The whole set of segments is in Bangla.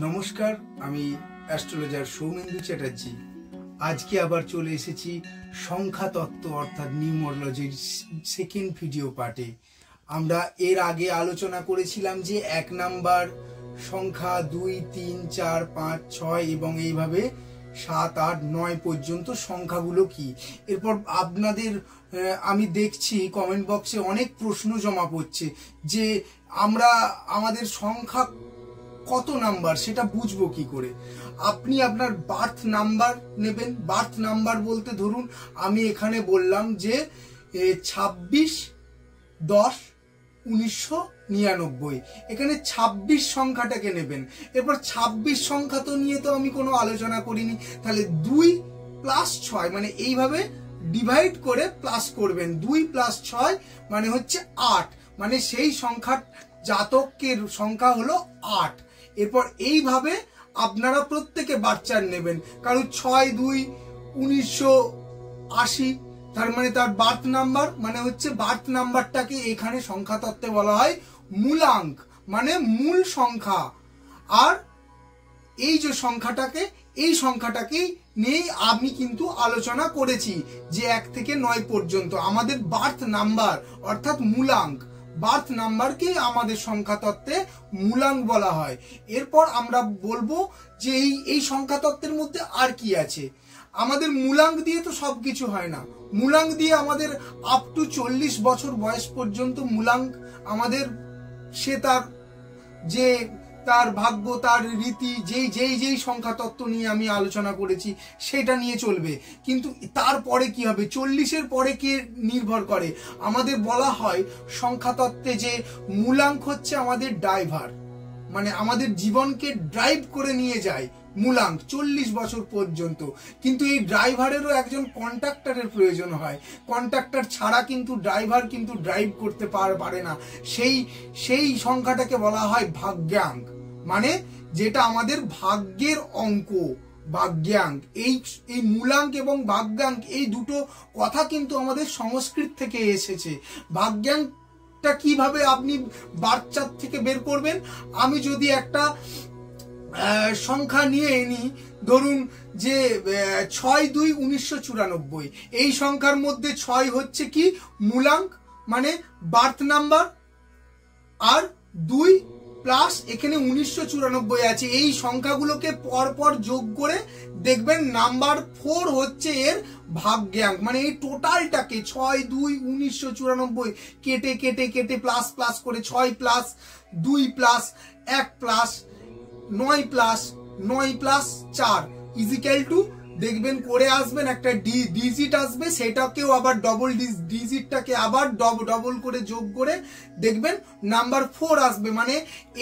নমস্কার, আমি অ্যাস্ট্রোলজার সৌমেন্দু চ্যাটার্জি। আজকে আবার চলে এসেছি সংখ্যা তত্ত্ব অর্থাৎ নিউমোরোলজির সেকেন্ড ভিডিও পার্টে। আমরা এর আগে আলোচনা করেছিলাম যে 1 নাম্বার সংখ্যা 2, 3, 4, 5, 6 এবং এইভাবে 7, 8, 9 পর্যন্ত সংখ্যাগুলো কি। এরপর আপনাদের আমি দেখছি কমেন্ট বক্সে অনেক প্রশ্ন জমা পড়ছে যে আমরা আমাদের সংখ্যা কত নাম্বার সেটা বুঝবো কি করে। আপনি আপনার বার্থ নাম্বার নেবেন। বার্থ নাম্বার বলতে ধরুন আমি এখানে বললাম যে 26/10/1999, এখানে 26 সংখ্যাটাকে নেবেন। এরপর 26 সংখ্যা তো নিয়ে তো আমি কোনো আলোচনা করিনি, তাহলে 2 + 6 মানে এইভাবে ডিভাইড করে প্লাস করবেন। 2 + 6 মানে হচ্ছে 8, মানে সেই সংখ্যার জাতকের সংখ্যা হলো 8। এরপর এইভাবে আপনারা প্রত্যেকে বাচ্চার নেবেন। কারণ 6/2/1980, তার মানে তার বার্থ নাম্বার, মানে হচ্ছে বার্থ নাম্বারটাকে এখানে সংখ্যা তত্ত্বে বলা হয় মূলাঙ্ক, মানে মূল সংখ্যা। আর এই যে সংখ্যাটাকে, এই সংখ্যাটাকেই নিয়েই আমি কিন্তু আলোচনা করেছি যে 1 থেকে 9 পর্যন্ত আমাদের বার্থ নাম্বার অর্থাৎ মূলাঙ্ক। বার্থ নাম্বারকেই আমাদের সংখ্যা তত্ত্বে মূলাঙ্ক বলা হয়। এরপর আমরা বলবো যে এই সংখ্যা তত্ত্বের মধ্যে আর কি আছে। আমাদের মূলাঙ্ক দিয়ে তো সবকিছু হয় না। মূলাঙ্ক দিয়ে আমাদের আপ টু 40 বছর বয়স পর্যন্ত মূলাঙ্ক আমাদের, সে তার ভাগ্য, তার রীতি, যেই সংখ্যা তত্ত্ব নিয়ে আমি আলোচনা করেছি সেটা নিয়ে চলবে। কিন্তু তারপরে কি হবে, 40-এর পরে কে নির্ভর করে। আমাদের বলা হয় সংখ্যা তত্ত্বে যে মূলাঙ্ক হচ্ছে আমাদের ড্রাইভার, মানে আমাদের জীবনকে ড্রাইভ করে নিয়ে যায় মূলাঙ্ক 40 বছর পর্যন্ত। কিন্তু এই ড্রাইভারেরও একজন কন্ডাক্টরের প্রয়োজন হয়। কন্ডাক্টর ছাড়া কিন্তু ড্রাইভার কিন্তু ড্রাইভ করতে পারে না। সেই সংখ্যাটাকে বলা হয় ভাগ্যাঙ্ক, মানে যেটা আমাদের ভাগ্যের অঙ্ক, ভাগ্যাঙ্ক। এই মূলাঙ্ক এবং ভাগ্যাঙ্ক এই দুটো কথা কিন্তু আমাদের সংস্কৃত থেকে এসেছে। ভাগ্যাঙ্কটা কিভাবে আপনি বার্থ চার্ট থেকে বের করবেন। আমি যদি একটা সংখ্যা নিয়ে নিই, ধরুন যে 6/2/1994, এই সংখ্যার মধ্যে 6 হচ্ছে কি মূলাঙ্ক, মানে বার্থ নাম্বার, আর 2 প্লাস এখানে 1994 আছে। এই সংখ্যাগুলোকে পরপর যোগ করে দেখবেন নাম্বার 4 হচ্ছে এর ভাগ্যাঙ্ক, মানে এই টোটালটাকে 6/2/1994 কেটে কেটে কেটে প্লাস প্লাস করে 6 plus 2 plus 1 plus 9 plus 9 plus 4 equal to দেখবেন করে আসবেন একটা ডিজিট আসবে, সেটাকেও আবার ডবল ডিজিটটাকে আবার ডবল করে যোগ করে দেখবেন নাম্বার 4 আসবে। মানে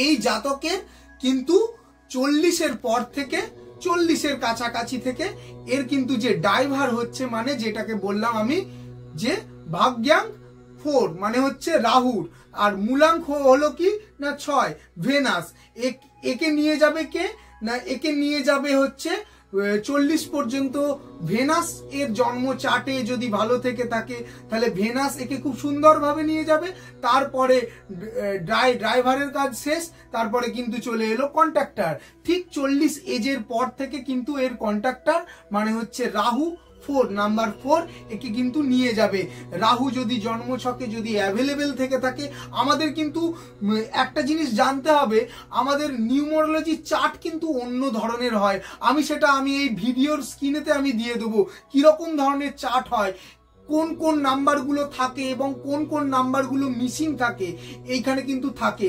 এই জাতকের কিন্তু 40-এর পর থেকে 40-এর কাছাকাছি থেকে এর কিন্তু যে ড্রাইভার হচ্ছে, মানে যেটাকে বললাম আমি যে ভাগ্যাঙ্ক 4 মানে হচ্ছে রাহুর, আর মূলাঙ্ক হলো কি না 6 ভেনাস। একে নিয়ে যাবে কে না, একে নিয়ে যাবে হচ্ছে 40 পর্যন্ত ভেনাস। এর জন্ম চার্টে যদি ভালো থেকে থাকে তাহলে ভেনাস একে খুব সুন্দরভাবে নিয়ে যাবে। তারপরে ড্রাইভারের কাজ শেষ, তারপরে কিন্তু চলে এলো কন্ট্রাক্টর। ঠিক 40 এজের পর থেকে কিন্তু এর কন্ট্রাক্টর মানে হচ্ছে রাহু 4, নাম্বার 4 একে কিন্তু নিয়ে যাবে। রাহু যদি জন্মছকে যদি অ্যাভেলেবেল থেকে থাকে, আমাদের কিন্তু একটা জিনিস জানতে হবে, আমাদের নিউমোরোলজি চার্ট কিন্তু অন্য ধরনের হয়। আমি এই ভিডিওর স্ক্রিনেতে আমি দিয়ে দেবো কিরকম ধরনের চার্ট হয়, কোন কোন নাম্বারগুলো থাকে এবং কোন কোন নাম্বারগুলো মিসিং থাকে এইখানে কিন্তু থাকে।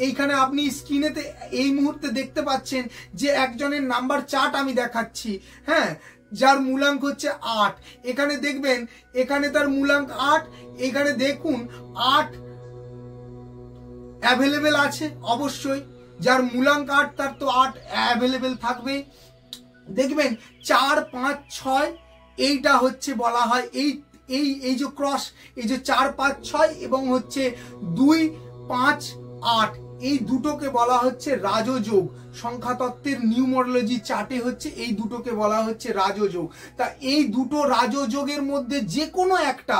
এইখানে আপনি স্ক্রিনেতে এই মুহূর্তে দেখতে পাচ্ছেন যে একজনের নাম্বার চার্ট আমি দেখাচ্ছি, হ্যাঁ, যার মূলাঙ্ক হচ্ছে 8। এখানে দেখবেন এখানে তার মূলাঙ্ক 8। এখানে দেখুন 8 অ্যাভেলেবেল আছে অবশ্যই, যার মূলাঙ্ক 8 তার তো 8 অ্যাভেলেবেল থাকবে। দেখবেন 4, 5, 6 এইটা হচ্ছে বলা হয় এই যে ক্রস, এই যে 4, 5, 6 এবং হচ্ছে 2, 5, 8 এই দুটোকে বলা হচ্ছে রাজযোগ। সংখ্যা তত্ত্বের নিউমোরোলজি চার্টে হচ্ছে এই দুটোকে বলা হচ্ছে রাজযোগ। তা এই দুটো রাজযোগের মধ্যে যে কোনো একটা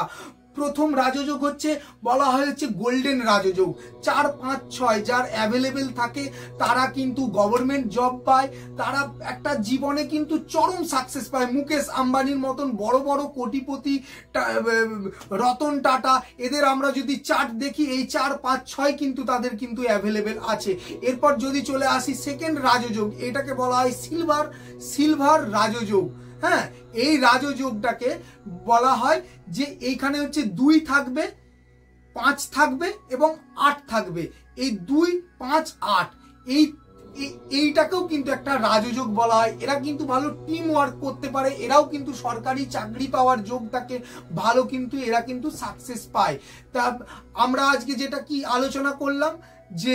প্রথম রাজযোগ হচ্ছে বলা হয় হচ্ছে গোল্ডেন রাজযোগ। 4, 5, 6 যার অ্যাভেলেবেল থাকে তারা কিন্তু গভর্নমেন্ট জব পায়, তারা একটা জীবনে কিন্তু চরম সাকসেস পায়। মুকেশ আম্বানির মতন বড় বড় কোটিপতি, রতন টাটা, এদের আমরা যদি চার্ট দেখি এই 4, 5, 6 কিন্তু তাদের কিন্তু অ্যাভেলেবেল আছে। এরপর যদি চলে আসি সেকেন্ড রাজযোগ, এটাকে বলা হয় সিলভার রাজযোগ। হ্যাঁ, এই রাজযোগটাকে বলা হয় যে এইখানে হচ্ছে 2 থাকবে, 5 থাকবে এবং 8 থাকবে। এই 2, 5, 8 এইটাকেও কিন্তু একটা রাজযোগ বলা হয়। এরা কিন্তু ভালো টিম ওয়ার্ক করতে পারে, এরাও কিন্তু সরকারি চাকরি পাওয়ার যোগ থাকে ভালো, কিন্তু এরা কিন্তু সাকসেস পায়। তা আমরা আজকে যেটা কি আলোচনা করলাম যে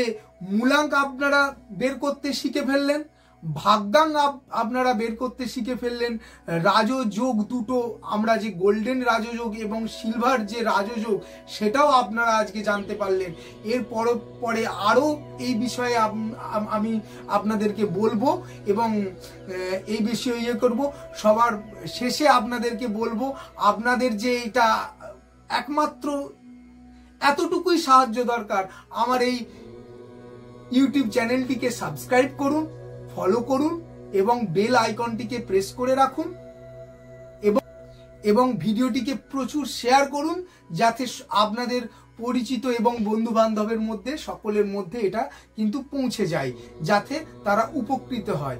মূলাঙ্ক আপনারা বের করতে শিখে ফেললেন, ভাগ্যাঙ্ক আপনারা বের করতে শিখে ফেললেন, রাজযোগ দুটো আমরা যে গোল্ডেন রাজযোগ এবং সিলভার যে রাজযোগ সেটাও আপনারা আজকে জানতে পারলেন। এর পরে আরও এই বিষয়ে আমি আপনাদেরকে বলবো এবং এই বিষয়ে ইয়ে করবো। সবার শেষে আপনাদেরকে বলবো আপনাদের যে এটা একমাত্র এতটুকুই সাহায্য দরকার, আমার এই ইউটিউব চ্যানেলটিকে সাবস্ক্রাইব করুন, ফলো করুন এবং বেল আইকনটিকে প্রেস করে রাখুন এবং ভিডিওটিকে প্রচুর শেয়ার করুন যাতে আপনাদের পরিচিত এবং বন্ধু বান্ধবের মধ্যে সকলের মধ্যে এটা কিন্তু পৌঁছে যায়, যাতে তারা উপকৃত হয়।